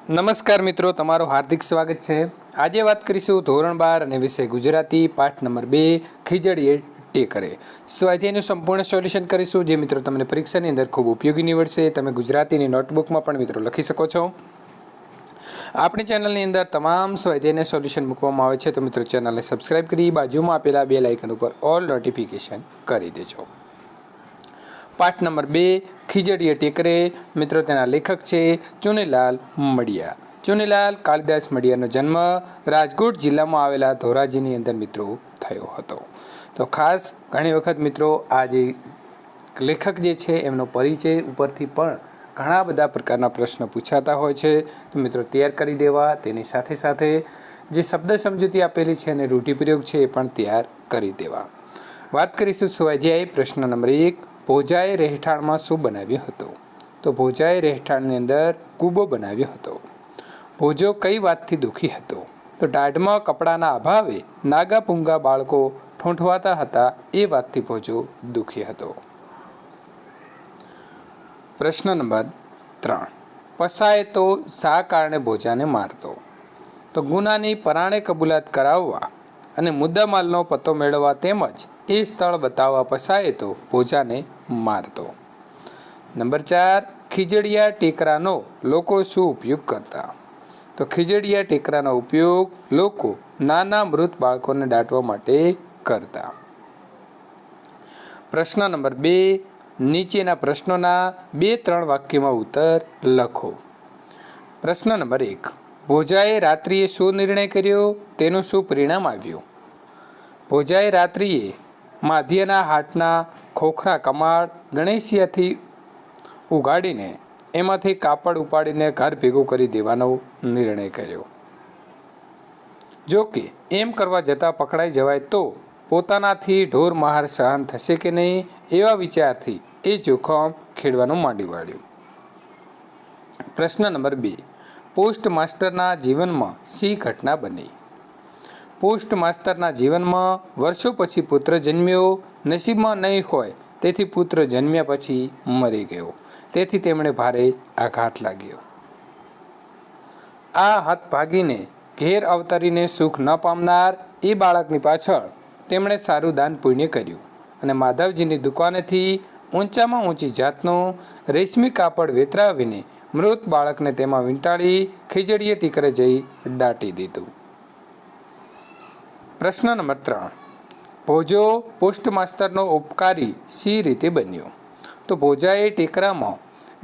નમસ્કાર મિત્રો, તમારું હાર્દિક સ્વાગત છે। આજે વાત કરીશું ધોરણ 12 અને વિષય ગુજરાતી પાઠ નંબર 2 ખીજડીએ ટેકરે। સ્વાધ્યાયનું સંપૂર્ણ સોલ્યુશન કરીશું, જે મિત્રો તમને પરીક્ષાની અંદર ખૂબ ઉપયોગી નીવડશે। તમે ગુજરાતીની નોટબુકમાં પણ મિત્રો લખી શકો છો। આપણી ચેનલની અંદર તમામ સ્વાધ્યાયના સોલ્યુશન મૂકવામાં આવે છે, તો મિત્રો ચેનલને સબસ્ક્રાઇબ કરી બાજુમાં આપેલા બેલ આઇકન ઉપર ઓલ નોટિફિકેશન કરી દેજો। પાઠ નંબર 2 ખીજડીએ ટેકરે। મિત્રો તેના લેખક છે ચુનીલાલ મડિયા। ચુનીલાલ કાલિદાસ મડિયાનો જન્મ રાજકોટ જિલ્લામાં આવેલા ધોરાજીની અંદર મિત્રો થયો હતો। તો ખાસ ઘણી વખત મિત્રો આ જે લેખક જે છે એમનો પરિચય ઉપરથી પણ ઘણા બધા પ્રકારના પ્રશ્નો પૂછાતા હોય છે, તો મિત્રો તૈયાર કરી દેવા। તેની સાથે સાથે જે શબ્દ સમજૂતી આપેલી છે અને રૂઢિપ્રયોગ છે એ પણ તૈયાર કરી દેવા। વાત કરીશું સ્વાધ્યાય પ્રશ્ન નંબર 1, ભોજાએ રહેઠાણમાં શું બનાવ્યું હતું? તો ભોજાએ રહેઠાણની અંદર કૂબો બનાવ્યો હતો। ભોજો કઈ વાતથી દુઃખી હતો? તો દાઢમાં કપડાના અભાવે નાગા પૂંગા બાળકો ઠૂંઠવાતા હતા, એ વાતથી ભોજો દુઃખી હતો। પ્રશ્ન નંબર 3, પસાય તો શા કારણે ભોજાને મારતો? તો ગુનાની પરાણે કબૂલાત કરાવવા અને મુદ્દામાલનો પત્તો મેળવવા તેમજ એ સ્થળ બતાવવા પસાય તો ભોજાને મારતો। નંબર 4, ખીજડીયા ટેકરાનો લોકો શું ઉપયોગ કરતા? તો ખીજડીયા ટેકરાનો ઉપયોગ લોકો નાના મૃત બાળકોને દાટવા માટે કરતા। પ્રશ્ન નંબર 2, નીચેના પ્રશ્નોના 2-3 વાક્યમાં ઉત્તર લખો। પ્રશ્ન નંબર 1, ભોજાએ રાત્રિએ શું નિર્ણય કર્યો? તેનું શું પરિણામ આવ્યું? ભોજાએ રાત્રિએ માધ્યના હાટના ખોખરા કમાડ ગણેશિયાથી ઉગાડીને એમાંથી કાપડ ઉપાડીને ઘર ભેગું કરી દેવાનો નિર્ણય કર્યો। જો કે એમ કરવા જતાં પકડાઈ જવાય તો પોતાનાથી ઢોર મહાર સહન થશે કે નહીં, એવા વિચારથી એ જોખમ ખેડવાનું માંડી વાળ્યું। પ્રશ્ન નંબર 2, પોસ્ટ માસ્ટરના જીવનમાં શી ઘટના બની? પોસ્ટ માસ્ટરના જીવનમાં વર્ષો પછી પુત્ર જન્મ્યો। નસીબમાં નહીં હોય તેથી પુત્ર જન્મ્યા પછી મરી ગયો, તેથી તેમણે ભારે આઘાત લાગ્યો। આ હતભાગીને ઘેર અવતરીને સુખ ન પામનાર એ બાળકની પાછળ તેમણે સારું દાન પુણ્ય કર્યું અને માધવજીની દુકાનેથી ઊંચામાં ઊંચી જાતનું રેશમી કાપડ વેતરાવીને મૃત બાળકને તેમાં વીંટાળી ખીજડીએ ટીકરે જઈ દાટી દીધું। પ્રશ્ન નંબર 3, ભોજો પોસ્ટ માસ્ટરનો ઉપકારી શી રીતે બન્યો? તો ભોજાએ ટેકરામાં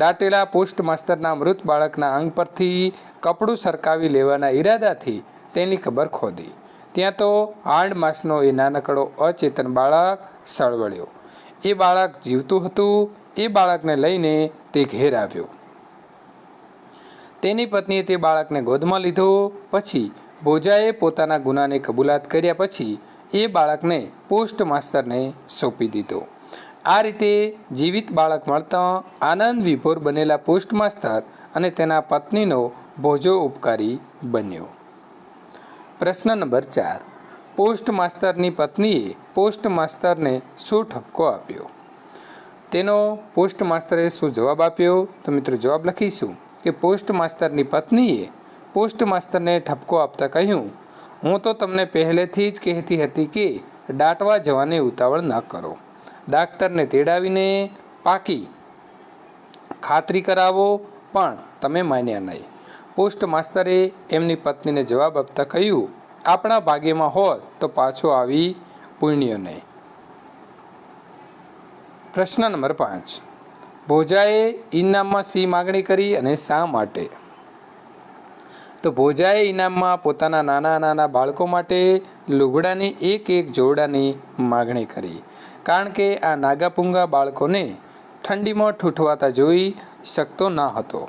દાટેલા પોસ્ટ માસ્ટરના મૃત બાળકના અંગ પરથી કપડું સરકાવી લેવાના ઈરાદાથી તેની કબર ખોદી। ત્યાં તો આંડ માસનો એ નાનકડો અચેતન બાળક સળવળ્યો। એ બાળક જીવતું હતું। એ બાળકને લઈને તે ઘેર આવ્યો। તેની પત્નીએ તે બાળકને ગોદમાં લીધો। પછી ભોજાએ પોતાના ગુનાની કબૂલાત કર્યા પછી એ બાળકને પોસ્ટ માસ્ટરને સોંપી દીધો। આ રીતે જીવિત બાળક મળતા આનંદ વિભોર બનેલા પોસ્ટ માસ્ટર અને તેના પત્નીનો ભોજો ઉપકારી બન્યો। પ્રશ્ન નંબર 4, પોસ્ટ માસ્ટરની પત્નીએ પોસ્ટ માસ્ટરને શું ઠપકો આપ્યો? તેનો પોસ્ટ માસ્ટરે શું જવાબ આપ્યો? તો મિત્રો જવાબ લખીશું કે પોસ્ટ માસ્ટરની પત્નીએ પોસ્ટ માસ્ટરને ઠપકો આપતા કહ્યું, હું તો તમને પહેલેથી જ કહેતી હતી કે દાટવા જવાની ઉતાવળ ન કરો। ડાક્ટરને તેડાવીને પાકી ખાતરી કરાવો, પણ તમે માન્યા નહીં। પોસ્ટ માસ્ટરે એમની પત્નીને જવાબ આપતા કહ્યું, આપણા ભાગ્યમાં હોત તો પાછો આવી પુણ્ય નહીં। પ્રશ્ન નંબર 5, ભોજાએ ઇનામમાં શી માગણી કરી અને શા માટે? તો ભોજાએ ઇનામમાં પોતાના નાના નાના બાળકો માટે લુગડાની એક જોડાની માગણી કરી, કારણ કે આ નાગાપૂંગા બાળકોને ઠંડીમાં ઠૂંઠવાતા જોઈ શકતો ન હતો।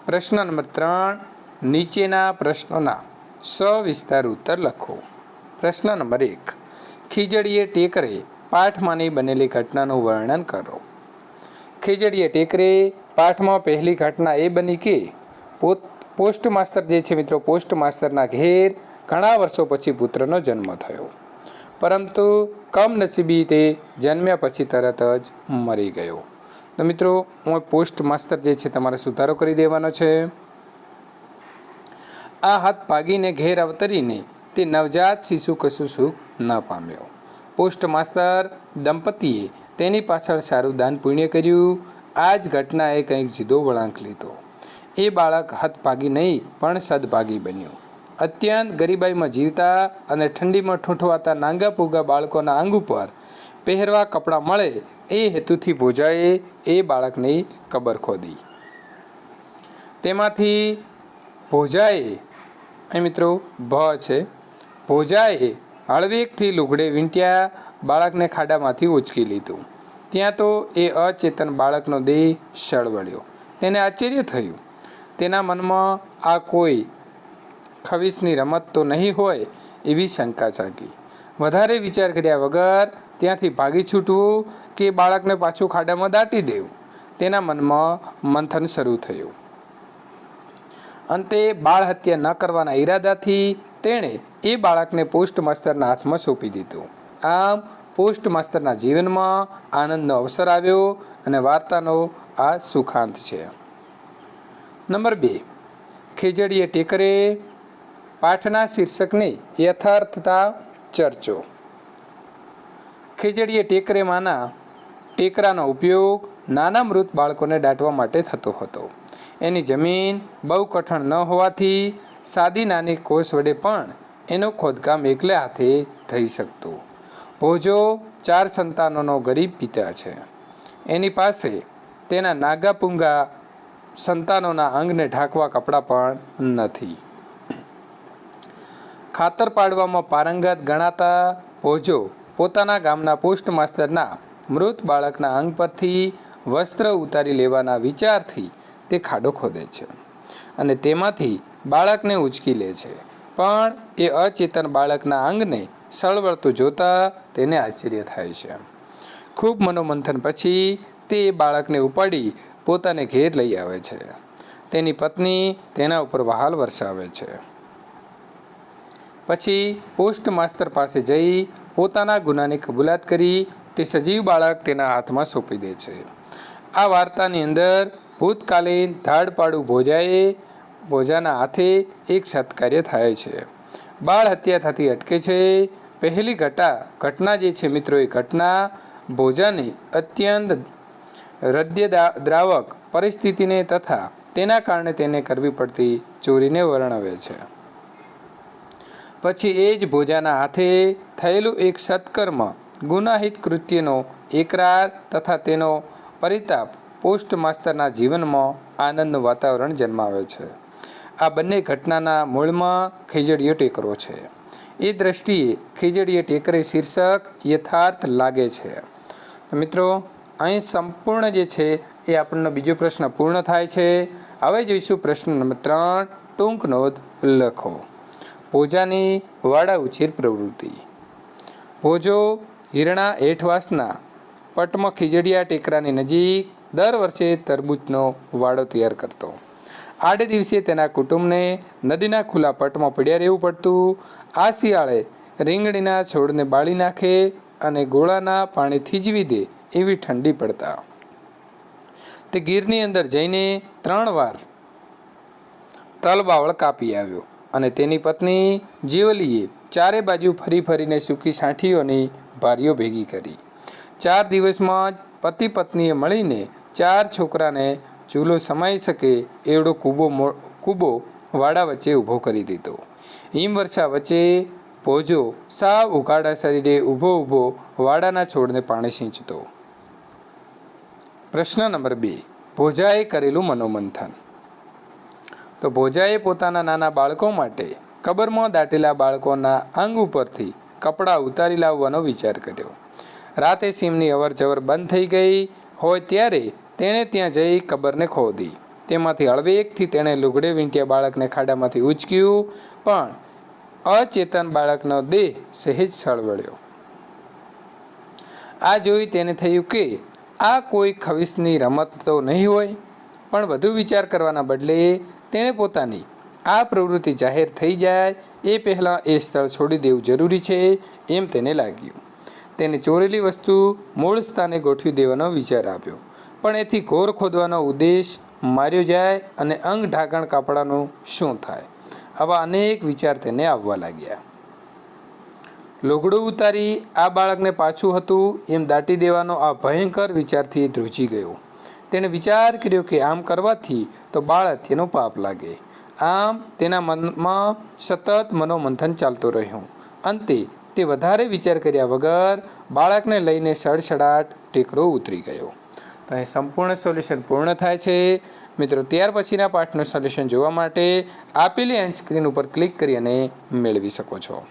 પ્રશ્ન નંબર 3, નીચેના પ્રશ્નોના સવિસ્તાર ઉત્તર લખો। પ્રશ્ન નંબર 1, ખીજડીએ ટેકરે પાઠમાંની બનેલી ઘટનાનું વર્ણન કરો। ખીજડીએ ટેકરે પાઠમાં પહેલી ઘટના એ બની કે પોસ્ટ માસ્ટર જે છે મિત્રો, પોસ્ટ માસ્ટરના ઘેર ઘણા વર્ષો પછી પુત્રનો જન્મ થયો, પરંતુ કમનસીબી તે જન્મ્યા પછી તરત જ મરી ગયો। તો મિત્રો હું પોસ્ટ માસ્ટર જે છે તમારે સુધારો કરી દેવાનો છે. આ હાથ ભાગીને ઘેર અવતરીને તે નવજાત શિશુ કશું સુખ ન પામ્યો. પોસ્ટ માસ્ટર દંપતીએ તેની પાછળ સારું દાન પુણ્ય કર્યું. આ જ ઘટનાએ કંઈક જુદો વળાંક લીધો. એ બાળક હતભાગી નહીં પણ સદભાગી બન્યું. અત્યંત ગરીબાઈમાં જીવતા અને ઠંડીમાં ઠૂંઠવાતા નાંગા પૂગા બાળકોના અંગ ઉપર પહેરવા કપડાં મળે એ હેતુથી ભોજાએ એ બાળકની કબર ખોદી. તેમાંથી ભોજાએ અહીં મિત્રો ભ છે, ભોજાએ હળવેકથી લુગડે વીંટ્યા બાળકને ખાડામાંથી ઉંચકી લીધું. ત્યાં તો એ અચેતન બાળકનો દેહ સળવળ્યો. તેને આશ્ચર્ય થયું. તેના મનમાં આ કોઈ ખવીસની રમત તો નહીં હોય એવી શંકા જાગી. વધારે વિચાર કર્યા વગર ત્યાંથી ભાગી છૂટવું કે બાળકને પાછું ખાડામાં દાટી દેવું, તેના મનમાં મંથન શરૂ થયું. અંતે બાળ હત્યા ન કરવાના ઈરાદાથી તેણે એ બાળકને પોસ્ટ માસ્ટરના હાથમાં સોંપી દીધું. આમ પોસ્ટ માસ્ટરના જીવનમાં આનંદનો અવસર આવ્યો અને વાર્તાનો આ સુખાંત છે. નંબર 2, ખીજડીએ ટેકરે. પાઠના શીર્ષકની યથાર્થતા ચર્ચો. ખીજડીએ ટેકરેમાંના ટેકરાનો ઉપયોગ નાના મૃત બાળકોને દાટવા માટે થતો હતો. એની જમીન બહુ કઠણ ન હોવાથી સાદી નાની કોસ વડે પણ એનું ખોદકામ એકલે હાથે થઈ શકતું. ભોજો 4 સંતાનોનો ગરીબ પિતા છે. એની પાસે તેના નાગા પૂંગા સંતાનોના અંગને ઢાંકવા કપડાં પણ નથી. ખાતર પાડવામાં પારંગત ગણાતા ભોજો પોતાના ગામના પોસ્ટ માસ્ટરના મૃત બાળકના અંગ પરથી વસ્ત્ર ઉતારી લેવાના વિચારથી તે ખાડો ખોદે છે અને તેમાંથી બાળકને ઉંચકી લે છે. પણ એ અચેતન બાળકના અંગને સળવળતું જોતા તેને આશ્ચર્ય થાય છે. ખૂબ મનોમંથન પછી તે બાળકને ઉપાડી પોતાને ઘેર લઈ આવે છે. તેની પત્ની તેના ઉપર વહાલ વરસાવે છે. પછી પોસ્ટ માસ્ટર પાસે જઈ પોતાના ગુનાની કબૂલાત કરી તે સજીવ બાળક તેના હાથમાં સોંપી દે છે. આ વાર્તાની અંદર ભૂતકાલીન ધાડપાડું ભોજાના હાથે એક સત્કાર્ય થાય છે. બાળ હત્યા થતી અટકે છે. પહેલી ઘટના જે છે મિત્રો, એ ઘટના ભોજાની અત્યંત હૃદયદ્રાવક પરિસ્થિતિને તથા તેના કારણે તેને કરવી પડતી ચોરીને વર્ણવે છે. પછી એ જ ભોજાના હાથે થયેલું એક સત્કર્મ ગુનાહિત કૃત્યનો એકરાર તથા તેનો પરિતાપ પોસ્ટ માસ્ટરના જીવનમાં આનંદનું વાતાવરણ જન્માવે છે. આ બંને ઘટનાના મૂળમાં ખીજડીયો ટેકરો છે. એ દ્રષ્ટિએ ખીજડીએ ટેકરે શીર્ષક યથાર્થ લાગે છે. મિત્રો અહીં સંપૂર્ણ જે છે એ આપણનો બીજો પ્રશ્ન પૂર્ણ થાય છે. હવે જોઈશું પ્રશ્ન નંબર 3. ટૂંક નોંધ લખો. ભોજાની વાડા ઉછેર પ્રવૃત્તિ. ભોજો હિરણા હેઠવાસના પટમાં ખીજડીયા ટેકરાની નજીક દર વર્ષે તરબૂચનો વાડો તૈયાર કરતો. આડે દિવસે તેના કુટુંબને નદીના ખુલ્લા પટમાં પડ્યા રહેવું પડતું. આ શિયાળે રીંગણીના છોડને બાળી નાખે અને ગોળાના પાણી થીજવી દે એવી ઠંડી પડતા. તે ગીરની અંદર જઈને 3 વાર તલબાવળ કાપી આવ્યો અને તેની પત્ની જીવલીએ ચારે બાજુ ફરી ફરીને સૂકી સાંઠીઓની ભારીઓ ભેગી કરી. 4 દિવસમાં જ પતિ પત્નીએ મળીને 4 છોકરાને ચૂલો સમાઈ શકે એવડો કૂબો વાડા વચ્ચે ઊભો કરી દીધો. હિમવર્ષા વચ્ચે ભોજો સાવ ઉઘાડા શરીરે ઊભો વાડાના છોડને પાણી સિંચતો. પ્રશ્ન નંબર 2. ભોજાએ કરેલું મનોમંથન. તો ભોજાએ પોતાના નાના બાળકો માટે કબરમાં દાટેલા બાળકોના અંગ ઉપરથી કપડાં ઉતારી લાવવાનો વિચાર કર્યો. રાતે સીમની અવરજવર બંધ થઈ ગઈ હોય ત્યારે તેણે ત્યાં જઈ કબરને ખોદી. તેમાંથી હળવેકથી તેણે લુગડે વીંટ્યા બાળકને ખાડામાંથી ઉંચક્યું, પણ અચેતન બાળકનો દેહ સહેજ સળવળ્યો. આ જોઈ તેને થયું કે આ કોઈ ખવીસની રમત તો નહીં હોય. પણ વધુ વિચાર કરવાના બદલે તેણે પોતાની આ પ્રવૃત્તિ જાહેર થઈ જાય એ પહેલાં એ સ્થળ છોડી દેવું જરૂરી છે એમ તેને લાગ્યું. તેને ચોરેલી વસ્તુ મૂળ સ્થાને ગોઠવી દેવાનો વિચાર આવ્યો. પણ એથી ઘોર ખોદવાનો ઉદ્દેશ માર્યો જાય અને અંગ ઢાંકણ કાપડાનું શું થાય? આવા અનેક વિચાર તેને આવવા લાગ્યા. લુગડું ઉતારી આ બાળકને પાછું હતું એમ દાટી દેવાનો આ ભયંકર વિચારથી ધ્રુજી ગયો. તેણે વિચાર કર્યો કે આમ કરવાથી તો બાળહત્યાનો પાપ લાગે. આમ તેના મનમાં સતત મનોમંથન ચાલતું રહ્યું. અંતે તે વધારે વિચાર કર્યા વગર બાળકને લઈને સડસડાટ ટેકરો ઉતરી ગયો. તો અહીં સંપૂર્ણ સોલ્યુશન પૂર્ણ થાય છે. મિત્રો, ત્યાર પછીના પાઠનું સોલ્યુશન જોવા માટે આપેલી એન્ડ સ્ક્રીન ઉપર ક્લિક કરી અને મેળવી શકો છો.